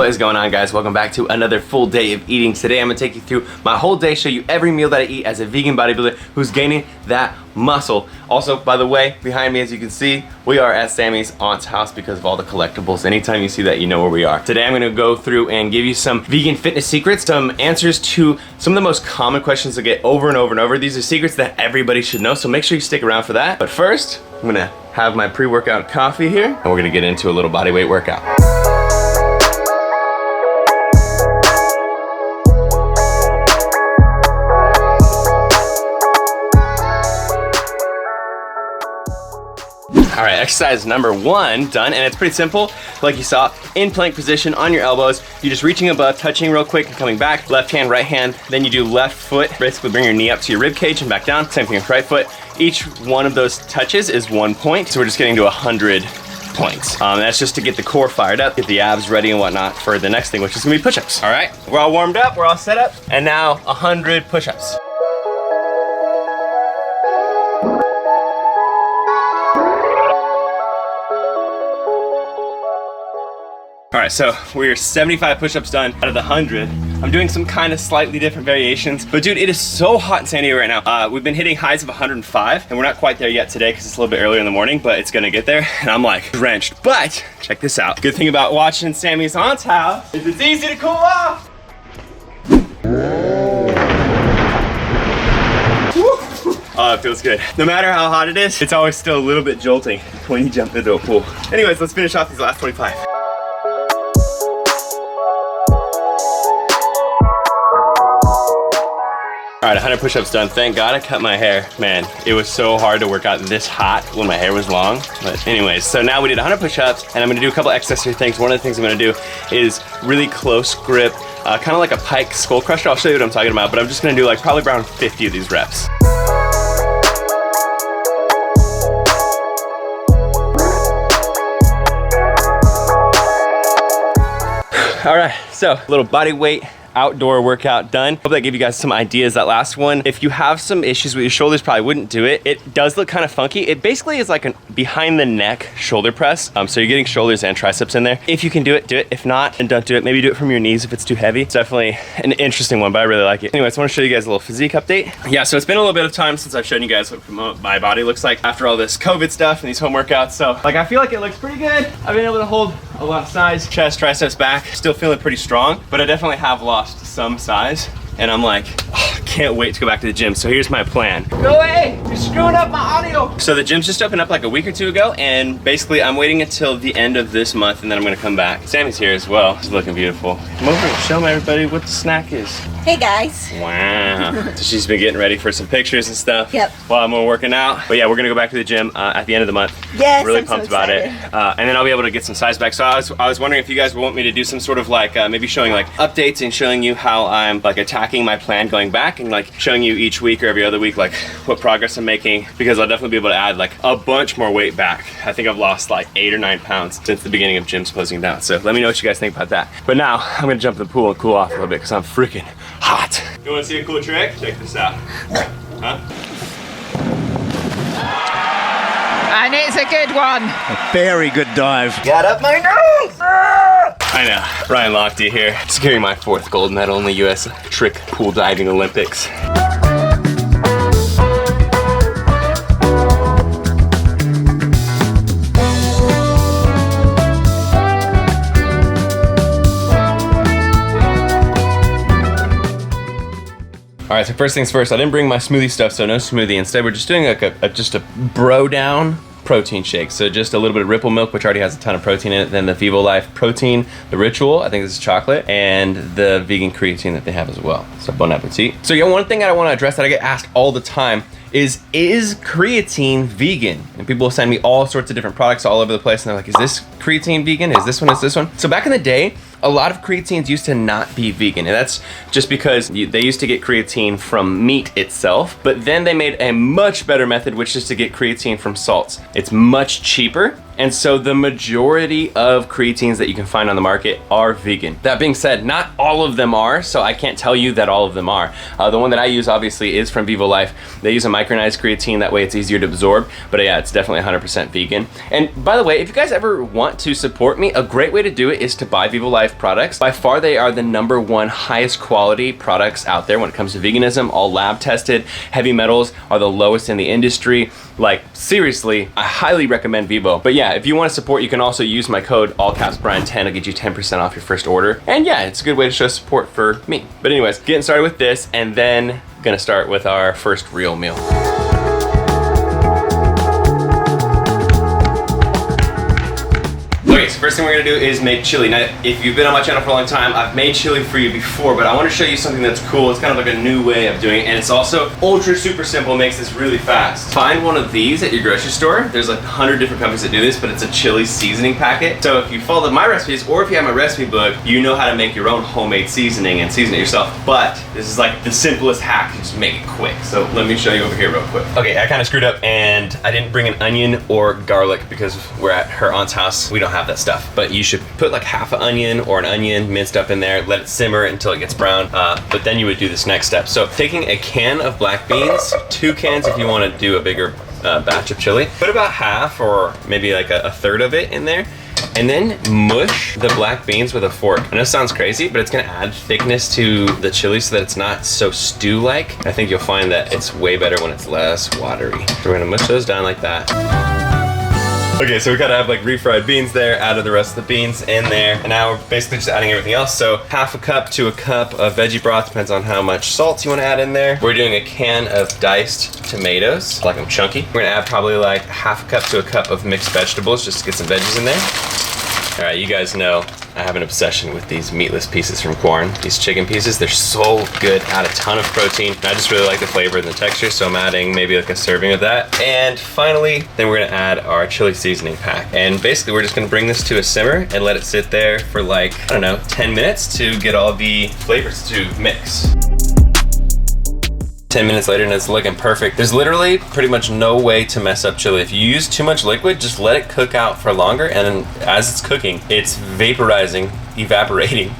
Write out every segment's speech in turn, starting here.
What is going on, guys? Welcome back to another full day of eating. Today I'm gonna take you through my whole day, show you every meal that I eat as a vegan bodybuilder who's gaining that muscle. Also, by the way, behind me, as you can see, we are at Sammy's aunt's house because of all the collectibles. Anytime you see that, you know where we are. Today I'm gonna go through and give you some vegan fitness secrets, some answers to some of the most common questions that get over and over and over. These are secrets that everybody should know, so make sure you stick around for that. But first, I'm gonna have my pre-workout coffee here, and we're gonna get into a little body weight workout. All right, exercise number 1 done, and it's pretty simple. Like you saw, in plank position on your elbows, you're just reaching above, touching real quick and coming back. Left hand, right hand, then you do left foot. Basically bring your knee up to your rib cage and back down. Same thing with right foot. Each one of those touches is 1 point, so we're just getting to 100 points. That's just to get the core fired up, get the abs ready and whatnot for the next thing, which is gonna be push-ups. All right, we're all warmed up, we're all set up, and now 100 push-ups. All right, so we're 75 push-ups done out of the 100. I'm doing some kind of slightly different variations, but dude, it is so hot in San Diego right now. We've been hitting highs of 105, and we're not quite there yet today because it's a little bit earlier in the morning, but it's gonna get there, and I'm like drenched. But check this out. Good thing about watching Sammy's aunt's house is it's easy to cool off. Oh, it feels good. No matter how hot it is, it's always still a little bit jolting when you jump into a pool. Anyways, let's finish off these last 25. All right, 100 push-ups done. Thank God I cut my hair. Man, it was so hard to work out this hot when my hair was long. But anyways, so now we did 100 push-ups, and I'm gonna do a couple accessory things. One of the things I'm gonna do is really close grip, kind of like a pike skull crusher. I'll show you what I'm talking about, but I'm just gonna do like probably around 50 of these reps. All right, so a little body weight outdoor workout done. Hope that gave you guys some ideas. That last one, if you have some issues with your shoulders, probably wouldn't do it. It does look kind of funky. It basically is like a behind the neck shoulder press. So you're getting shoulders and triceps in there. If you can do it, do it. If not, then don't do it. Maybe do it from your knees if it's too heavy. It's definitely an interesting one, but I really like it. Anyways, I want to show you guys a little physique update. Yeah, so it's been a little bit of time since I've shown you guys what my body looks like after all this COVID stuff and these home workouts. So like, I feel like it looks pretty good. I've been able to hold a lot of size, chest, triceps, back. Still feeling pretty strong, but I definitely have lost some size. And I'm like, oh, I can't wait to go back to the gym. So here's my plan. Go away, you're screwing up my audio. So the gym's just opened up like a week or two ago, and basically I'm waiting until the end of this month, and then I'm gonna come back. Sammy's here as well. She's looking beautiful. Come over and show everybody what the snack is. Hey guys. Wow. So she's been getting ready for some pictures and stuff. Yep. While I'm working out. But yeah, we're gonna go back to the gym at the end of the month. Yes, really I'm pumped so about it. excited. And then I'll be able to get some size back. So I was wondering if you guys would want me to do some sort of like, maybe showing like updates and showing you how I'm like attacking my plan going back, and like showing you each week or every other week like what progress I'm making, because I'll definitely be able to add like a bunch more weight back. I think I've lost like 8 or 9 pounds since the beginning of gyms closing down. So let me know what you guys think about that. But now I'm gonna jump in the pool and cool off a little bit because I'm freaking hot. You wanna see a cool trick? Check this out. Huh? And it's a good one. A very good dive. Got up my nose! Ah! I know, Ryan Lochte here, securing my 4th gold medal in the US Trick Pool Diving Olympics. All right, so first things first, I didn't bring my smoothie stuff, so no smoothie. Instead, we're just doing like just a bro down protein shake. So just a little bit of Ripple milk, which already has a ton of protein in it, then the Vivo Life protein, the Ritual, I think this is chocolate, and the vegan creatine that they have as well. So bon appetit. So yeah, one thing I want to address that I get asked all the time is creatine vegan? And people will send me all sorts of different products all over the place, and they're like, is this creatine vegan? Is this one? Is this one? So back in the day, a lot of creatines used to not be vegan, and that's just because they used to get creatine from meat itself, but then they made a much better method, which is to get creatine from salts. It's much cheaper, And so the majority of creatines that you can find on the market are vegan. That being said, not all of them are, so I can't tell you that all of them are. The one that I use obviously is from Vivo Life. They use a micronized creatine, that way it's easier to absorb, but yeah, it's definitely 100% vegan. And by the way, if you guys ever want to support me, a great way to do it is to buy Vivo Life products. By far, they are the #1 highest quality products out there when it comes to veganism, all lab tested. Heavy metals are the lowest in the industry. Like, seriously, I highly recommend Vivo. But yeah, if you want to support, you can also use my code AllCapsBrian10. It'll get you 10% off your first order. And yeah, it's a good way to show support for me. But anyways, getting started with this, and then gonna start with our first real meal. Okay, so first thing we're gonna do is make chili. Now, if you've been on my channel for a long time, I've made chili for you before, but I wanna show you something that's cool. It's kind of like a new way of doing it, and it's also ultra super simple, makes this really fast. Find one of these at your grocery store. There's like 100 different companies that do this, but it's a chili seasoning packet. So if you follow my recipes, or if you have my recipe book, you know how to make your own homemade seasoning and season it yourself. But this is like the simplest hack to just make it quick. So let me show you over here real quick. Okay, I kind of screwed up and I didn't bring an onion or garlic because we're at her aunt's house. We don't have that stuff, but you should put like half an onion or an onion minced up in there, let it simmer until it gets brown, but then you would do this next step. So taking a can of black beans, 2 cans if you want to do a bigger batch of chili, put about half or maybe like a third of it in there, and then mush the black beans with a fork. I know it sounds crazy, but it's gonna add thickness to the chili so that it's not so stew-like. I think you'll find that it's way better when it's less watery. So we're gonna mush those down like that. Okay, so we gotta have like refried beans there, added the rest of the beans in there, and now we're basically just adding everything else. So half a cup to a cup of veggie broth, depends on how much salt you wanna add in there. We're doing a can of diced tomatoes, like them chunky. We're gonna add probably like half a cup to a cup of mixed vegetables just to get some veggies in there. All right, you guys know I have an obsession with these meatless pieces from Cajon. These chicken pieces, they're so good, add a ton of protein. I just really like the flavor and the texture, so I'm adding maybe like a serving of that. And finally, then we're gonna add our chili seasoning pack. And basically, we're just gonna bring this to a simmer and let it sit there for like, I don't know, 10 minutes to get all the flavors to mix. 10 minutes later and it's looking perfect. There's literally pretty much no way to mess up chili. If you use too much liquid, just let it cook out for longer, and then as it's cooking, it's evaporating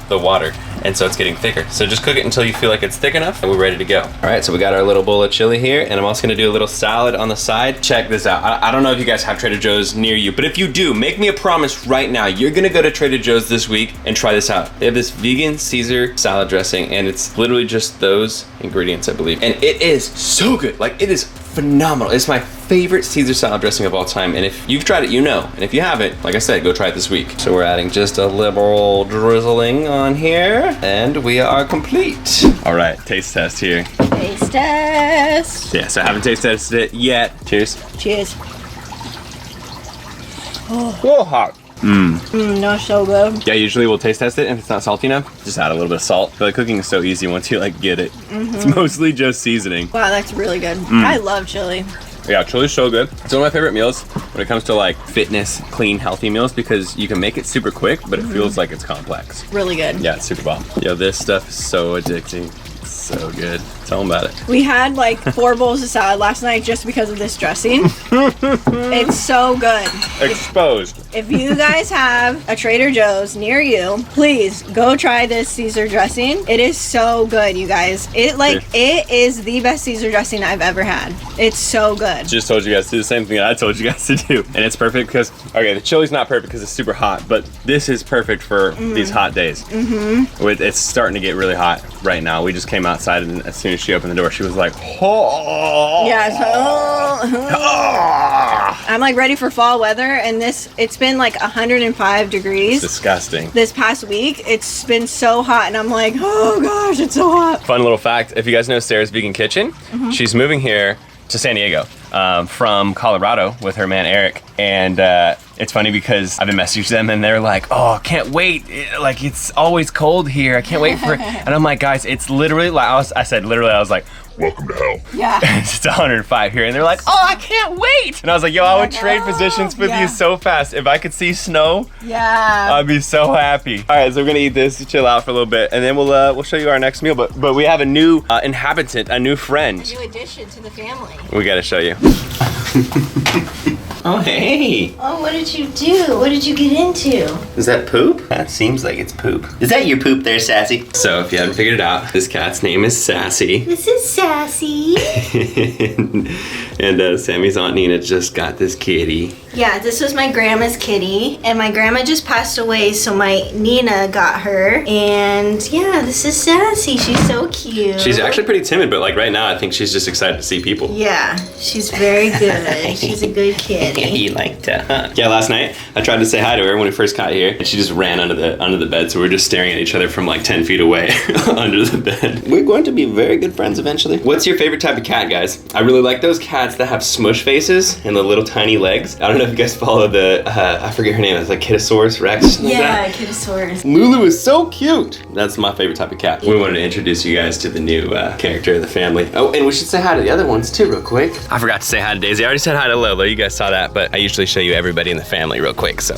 the water, and so it's getting thicker. So just cook it until you feel like it's thick enough and we're ready to go. All right, so we got our little bowl of chili here, and I'm also gonna do a little salad on the side. Check this out. I don't know if you guys have Trader Joe's near you, but if you do, make me a promise right now. You're gonna go to Trader Joe's this week and try this out. They have this vegan Caesar salad dressing, and it's literally just those ingredients, I believe. And it is so good. Like, it is phenomenal. It's my favorite Caesar salad dressing of all time, and if you've tried it, you know. And if you haven't, like I said, go try it this week. So we're adding just a liberal drizzling on here, and we are complete. All right, taste test here. Taste test. Yeah, so I haven't taste tested it yet. Cheers. Cheers. Oh, hot. No, so good. Yeah, usually we'll taste test it, and if it's not salty enough, just add a little bit of salt. I feel like cooking is so easy once you like get it. It's mostly just seasoning. Wow, that's really good. I love chili. Yeah, chili's so good. It's one of my favorite meals when it comes to like fitness, clean, healthy meals, because you can make it super quick, but it feels like it's complex. Really good. Yeah, it's super bomb. Yo, this stuff is so addicting. So good. Tell them about it. We had like 4 bowls of salad last night just because of this dressing. It's so good. Exposed. If you guys have a Trader Joe's near you, please go try this Caesar dressing. It is so good, you guys. It is the best Caesar dressing I've ever had. It's so good. Just told you guys to do the same thing that I told you guys to do. And it's perfect because, okay, the chili's not perfect because it's super hot, but this is perfect for these hot days. It's starting to get really hot right now. We just came outside, and as soon as she opened the door, she was like, oh. Yeah, I'm like ready for fall weather, and it's been like 105 degrees. Disgusting. This past week, it's been so hot, and I'm like, oh gosh, it's so hot. Fun little fact, if you guys know Sarah's Vegan Kitchen, she's moving here to San Diego from Colorado with her man Eric, and it's funny because I've been messaging them and they're like, oh, can't wait, like it's always cold here, I can't wait for it. And I'm like, guys, it's literally like I was like, welcome to hell. Yeah. It's 105 here, and they're like, oh, I can't wait. And I was like, yo, I would trade positions with you so fast. If I could see snow, I'd be so happy. All right, so we're gonna eat this, chill out for a little bit, and then we'll show you our next meal. But we have a new inhabitant, a new friend. A new addition to the family. We gotta show you. Oh, hey. Oh, what did you do? What did you get into? Is that poop? That seems like it's poop. Is that your poop there, Sassy? So if you haven't figured it out, this cat's name is Sassy. This is Sassy. and Sammy's Aunt Nina just got this kitty. Yeah, this was my grandma's kitty, and my grandma just passed away, so my Nina got her. And yeah, this is Sassy. She's so cute. She's actually pretty timid, but like right now, I think she's just excited to see people. Yeah, she's very good. She's a good kitty. You like to, huh? Yeah, last night I tried to say hi to her when we first got here, and she just ran under the bed. So we were just staring at each other from like 10 feet away under the bed. We're going to be very good friends eventually. What's your favorite type of cat, guys? I really like those cats that have smush faces and the little tiny legs. I don't know if you guys follow the I forget her name. It's like Kitasaurus Rex. Yeah, Kitasaurus. Lulu is so cute. That's my favorite type of cat. We wanted to introduce you guys to the new character of the family. Oh, and we should say hi to the other ones too real quick. I forgot to say hi to Daisy. I already said hi to Lola. You guys saw that, but I usually show you everybody in the family real quick, so.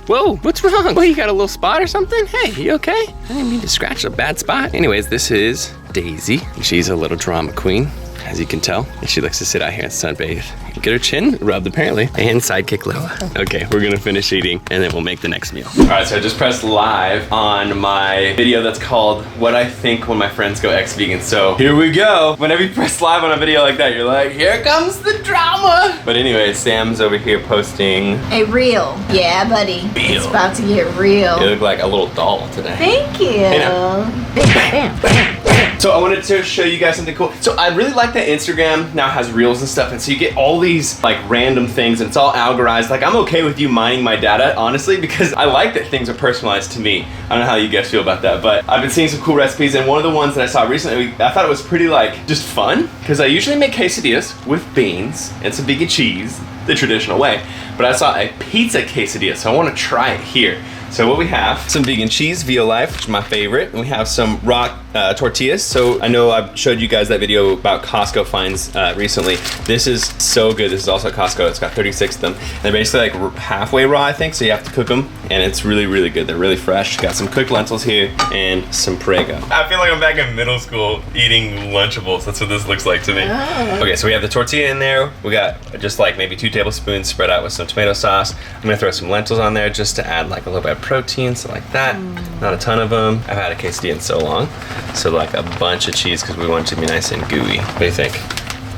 Whoa, what's wrong? What, you got a little spot or something? Hey, you okay? I didn't mean to scratch a bad spot. Anyways, this is Daisy. She's a little drama queen, as you can tell. And she likes to sit out here and sunbathe. Get her chin rubbed, apparently. And sidekick Lola. Okay, we're gonna finish eating, and then we'll make the next meal. All right, so I just pressed live on my video that's called What I Think When My Friends Go Ex-Vegan. So here we go. Whenever you press live on a video like that, you're like, here comes the drama. But anyway, Sam's over here posting. A reel. Yeah, buddy. It's about to get real. You look like a little doll today. Thank you. Hey, now. Bam, bam, bam. So I wanted to show you guys something cool. So I really like that Instagram now has reels and stuff, and so you get all these like random things, and it's all algorithmed. Like I'm okay with you mining my data, honestly, because I like that things are personalized to me. I don't know how you guys feel about that, but I've been seeing some cool recipes, and one of the ones that I saw recently, I thought it was pretty like just fun, because I usually make quesadillas with beans and some vegan cheese, the traditional way, but I saw a pizza quesadilla, so I want to try it here. So what we have, some vegan cheese, Via Life, which is my favorite, and we have some raw tortillas. So I know I've showed you guys that video about Costco finds recently. This is so good. This is also at Costco. It's got 36 of them. And they're basically like halfway raw, I think, so you have to cook them, and it's really, really good. They're really fresh. Got some cooked lentils here and some Prego. I feel like I'm back in middle school eating Lunchables. That's what this looks like to me. Oh. Okay, so we have the tortilla in there. We got just like maybe 2 tablespoons spread out with some tomato sauce. I'm gonna throw some lentils on there just to add like a little bit of protein, so like that. Not a ton of them. I've had a quesadilla in so long. So like a bunch of cheese because we want it to be nice and gooey. What do you think?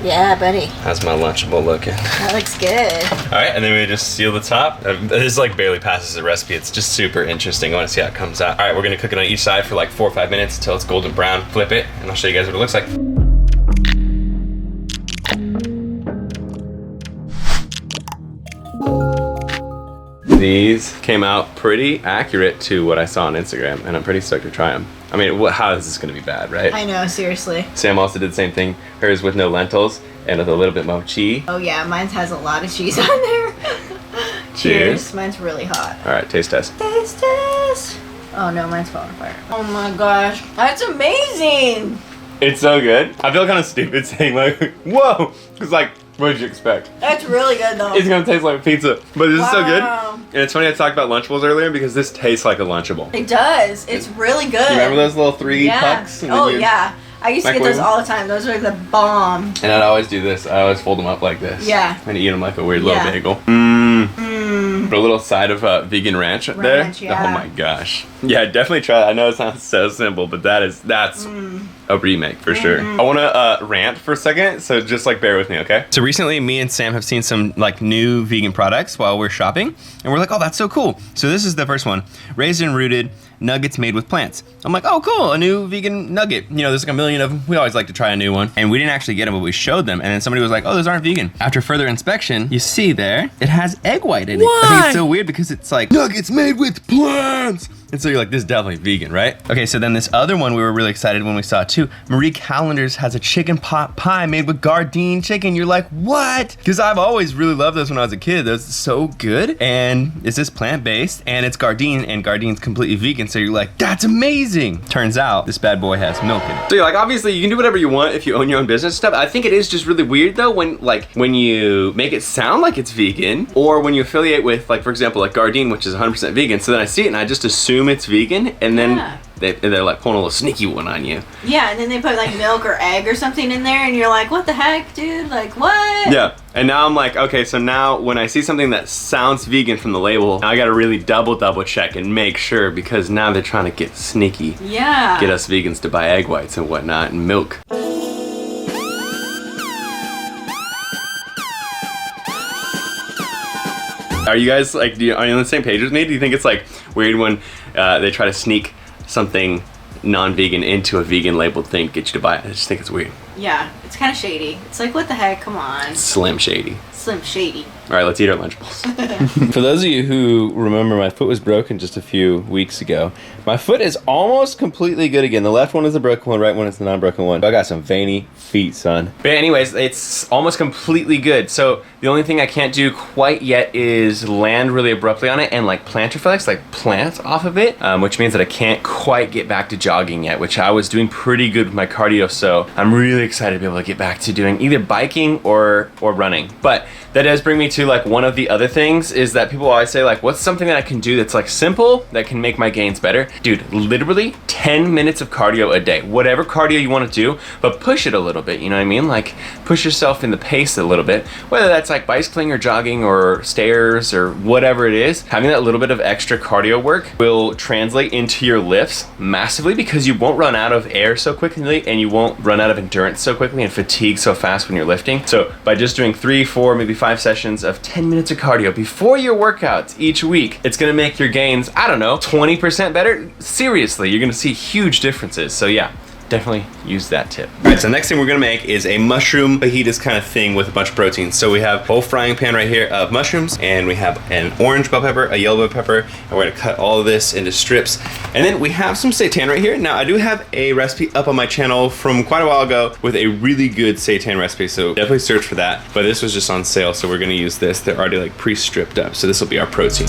Yeah, buddy. How's my Lunchable looking? That looks good. All right, and then we just seal the top. This like barely passes the recipe. It's just super interesting. I want to see how it comes out. All right, we're gonna cook it on each side for like 4 or 5 minutes until it's golden brown. Flip it, and I'll show you guys what it looks like. These came out pretty accurate to what I saw on Instagram, and I'm pretty stoked to try them. I mean, how is this gonna be bad, right? I know, seriously. Sam also did the same thing. Hers with no lentils and with a little bit more cheese. Oh yeah, mine has a lot of cheese on there. Cheers. Mine's really hot. All right, taste test. Taste test. Oh no, mine's falling apart. Oh my gosh, that's amazing. It's so good. I feel kind of stupid saying like, whoa, because like, what did you expect? That's really good though. It's gonna taste like pizza, but this is so good. Wow. And it's funny I talked about Lunchables earlier because this tastes like a Lunchable. It does. It's really good. You remember those little 3 yeah. pucks? And Oh then you yeah. I used to get microwave those all the time. Those are the bomb. And I'd always do this. I always fold them up like this. Yeah. And eat them like a weird Yeah. little bagel. A little side of vegan ranch, Ranch, there. yeah. Oh my gosh. Yeah, definitely try it. I know it sounds so simple, but that's a remake for sure. I want to rant for a second, so just like bear with me, okay? So recently, me and Sam have seen some like new vegan products while we're shopping, and we're like, oh, that's so cool. So this is the first one: raised and rooted nuggets made with plants. I'm like, oh, cool, a new vegan nugget. You know, there's like a million of them. We always like to try a new one, and we didn't actually get them, but we showed them, and then somebody was like, oh, those aren't vegan. After further inspection, you see there, it has egg white in it. I think it's so weird because it's like nuggets made with plants. And so you're like, this is definitely vegan, right? Okay, so then this other one we were really excited when we saw it too. Marie Callender's has a chicken pot pie made with Gardein chicken. You're like, what? Because I've always really loved those when I was a kid. Those are so good. And it's just plant-based, and it's Gardein, and Gardein's completely vegan. So you're like, that's amazing. Turns out this bad boy has milk in it. So you're like, obviously you can do whatever you want if you own your own business and stuff. I think it is just really weird though when you make it sound like it's vegan, or when you affiliate with, like, for example, like Gardein, which is 100% vegan. So then I see it and I just assume it's vegan, and then they're like pulling a little sneaky one on you. Yeah, and then they put like milk or egg or something in there, and you're like, what the heck, dude? Like, what? Yeah, and now I'm like, okay, so now when I see something that sounds vegan from the label, now I gotta really double check and make sure, because now they're trying to get sneaky. Yeah. Get us vegans to buy egg whites and whatnot and milk. Are you guys like, are you on the same page with me? Do you think it's like weird when they try to sneak something non-vegan into a vegan labeled thing to get you to buy it? I just think it's weird. Yeah, it's kind of shady. It's like, what the heck? Come on. Slim shady. Slim shady. All right, let's eat our Lunchables. For those of you who remember, my foot was broken just a few weeks ago. My foot is almost completely good again. The left one is the broken one, right one is the non-broken one. I got some veiny feet, son. But anyways, it's almost completely good. So the only thing I can't do quite yet is land really abruptly on it and like plantar flex, like plant off of it, which means that I can't quite get back to jogging yet, which I was doing pretty good with my cardio. So I'm really excited to be able to get back to doing either biking or running. But that does bring me to like one of the other things is that people always say like, what's something that I can do that's like simple that can make my gains better? Dude, literally 10 minutes of cardio a day. Whatever cardio you want to do, but push it a little bit, you know what I mean? Like push yourself in the pace a little bit, whether that's like bicycling or jogging or stairs or whatever it is. Having that little bit of extra cardio work will translate into your lifts massively, because you won't run out of air so quickly and you won't run out of endurance so quickly and fatigue so fast when you're lifting. So by just doing 3, 4, maybe 5 sessions of 10 minutes of cardio before your workouts each week, it's gonna make your gains, I don't know, 20% better. Seriously, you're gonna see huge differences. So yeah, definitely use that tip. All right, so the next thing we're gonna make is a mushroom fajitas kind of thing with a bunch of protein. So we have a whole frying pan right here of mushrooms, and we have an orange bell pepper, a yellow bell pepper, and we're gonna cut all of this into strips. And then we have some seitan right here. Now I do have a recipe up on my channel from quite a while ago with a really good seitan recipe, so definitely search for that. But this was just on sale, so we're gonna use this. They're already like pre-stripped up, so this will be our protein.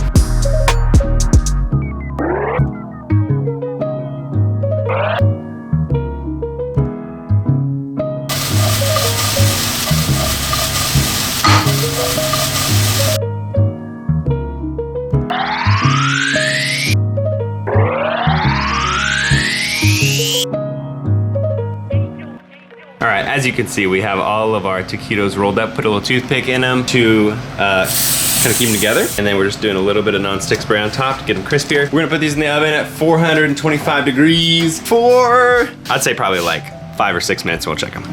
All right, as you can see, we have all of our taquitos rolled up, put a little toothpick in them to kind of keep them together. And then we're just doing a little bit of non-stick spray on top to get them crispier. We're gonna put these in the oven at 425 degrees for, I'd say probably like 5 or 6 minutes, and we'll check them.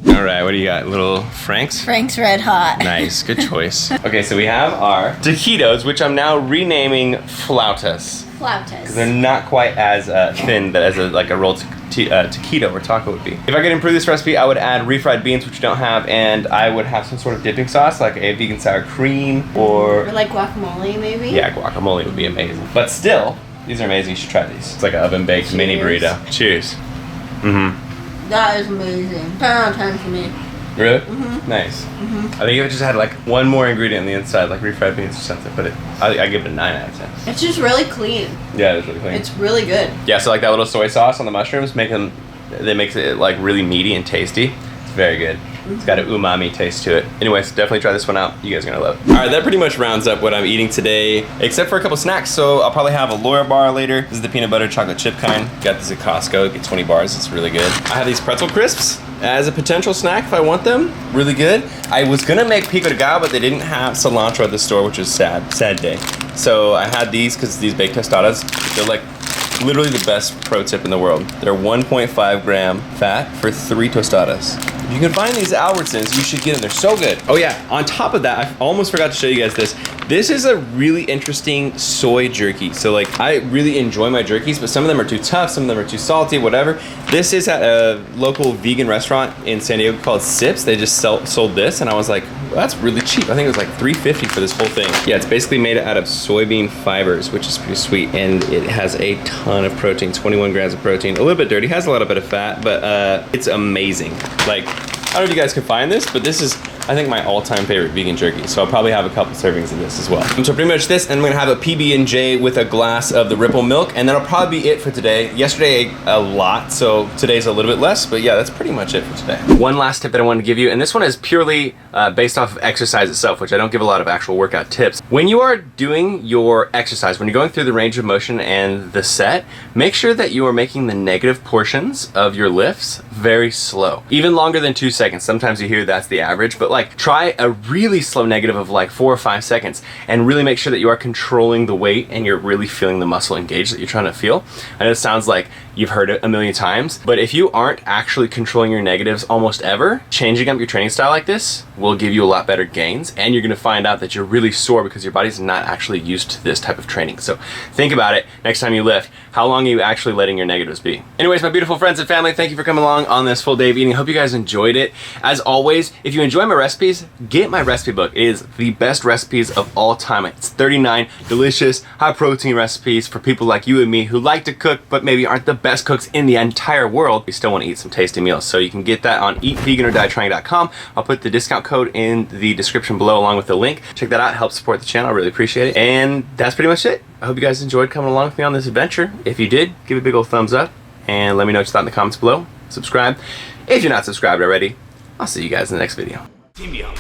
All right, what do you got? Little Frank's? Frank's Red Hot. Nice, good choice. Okay, so we have our taquitos, which I'm now renaming flautas. Because they're not quite as thin as like a rolled taquito or taco would be. If I could improve this recipe, I would add refried beans, which you don't have, and I would have some sort of dipping sauce, like a vegan sour cream or like guacamole, maybe? Yeah, guacamole would be amazing. But still, these are amazing. You should try these. It's like an oven-baked mini burrito. Cheers. Mm-hmm. That is amazing. 10 out of 10 for me. Really? Mm-hmm. Nice. Mm-hmm. I think if it just had like one more ingredient on the inside, like refried beans or something, but I give it a 9 out of 10. It's just really clean. Yeah, it's really clean. It's really good. Yeah, so like that little soy sauce on the mushrooms makes it like really meaty and tasty. It's very good. It's got an umami taste to it. Anyways, definitely try this one out. You guys are gonna love it. All right, that pretty much rounds up what I'm eating today, except for a couple snacks. So I'll probably have a Laura bar later. This is the peanut butter chocolate chip kind. Got this at Costco, get 20 bars, it's really good. I have these pretzel crisps as a potential snack if I want them. Really good. I was gonna make pico de gallo, but they didn't have cilantro at the store, which is sad day. So I had these because these baked tostadas, they're like literally the best pro tip in the world. They're 1.5 gram fat for 3 tostadas. If you can find these at Albertsons, you should get them. They're so good. Oh yeah, on top of that, I almost forgot to show you guys this. This is a really interesting soy jerky. So like, I really enjoy my jerkies, but some of them are too tough, some of them are too salty, whatever. This is at a local vegan restaurant in San Diego called Sips. They just sold this, and I was like, well, that's really cheap. I think it was like $3.50 for this whole thing. Yeah, it's basically made out of soybean fibers, which is pretty sweet, and it has a ton of protein, 21 grams of protein. A little bit dirty, has a little bit of fat, but it's amazing. Like, I don't know if you guys can find this, but this is I think my all-time favorite vegan jerky, so I'll probably have a couple servings of this as well. So pretty much this, and I'm gonna have a PB&J with a glass of the Ripple milk, and that'll probably be it for today. Yesterday I ate a lot, so today's a little bit less, but yeah, that's pretty much it for today. One last tip that I wanted to give you, and this one is purely based off of exercise itself, which I don't give a lot of actual workout tips. When you are doing your exercise, when you're going through the range of motion and the set, make sure that you are making the negative portions of your lifts very slow. Even longer than 2 seconds. Sometimes you hear that's the average, but like try a really slow negative of like 4 or 5 seconds and really make sure that you are controlling the weight and you're really feeling the muscle engage that you're trying to feel. I know it sounds like you've heard it a million times, but if you aren't actually controlling your negatives almost ever, changing up your training style like this will give you a lot better gains, and you're gonna find out that you're really sore because your body's not actually used to this type of training. So think about it next time you lift. How long are you actually letting your negatives be? Anyways, my beautiful friends and family, thank you for coming along on this full day of eating. I hope you guys enjoyed it. As always, if you enjoy my recipes, get my recipe book. It is the best recipes of all time. It's 39 delicious, high protein recipes for people like you and me who like to cook, but maybe aren't the best cooks in the entire world. We still want to eat some tasty meals. So you can get that on eatveganordieTrying.com. I'll put the discount code in the description below along with the link. Check that out, help support the channel. I really appreciate it. And that's pretty much it. I hope you guys enjoyed coming along with me on this adventure. If you did, give it a big old thumbs up and let me know what you thought in the comments below. Subscribe. If you're not subscribed already, I'll see you guys in the next video. Team me up.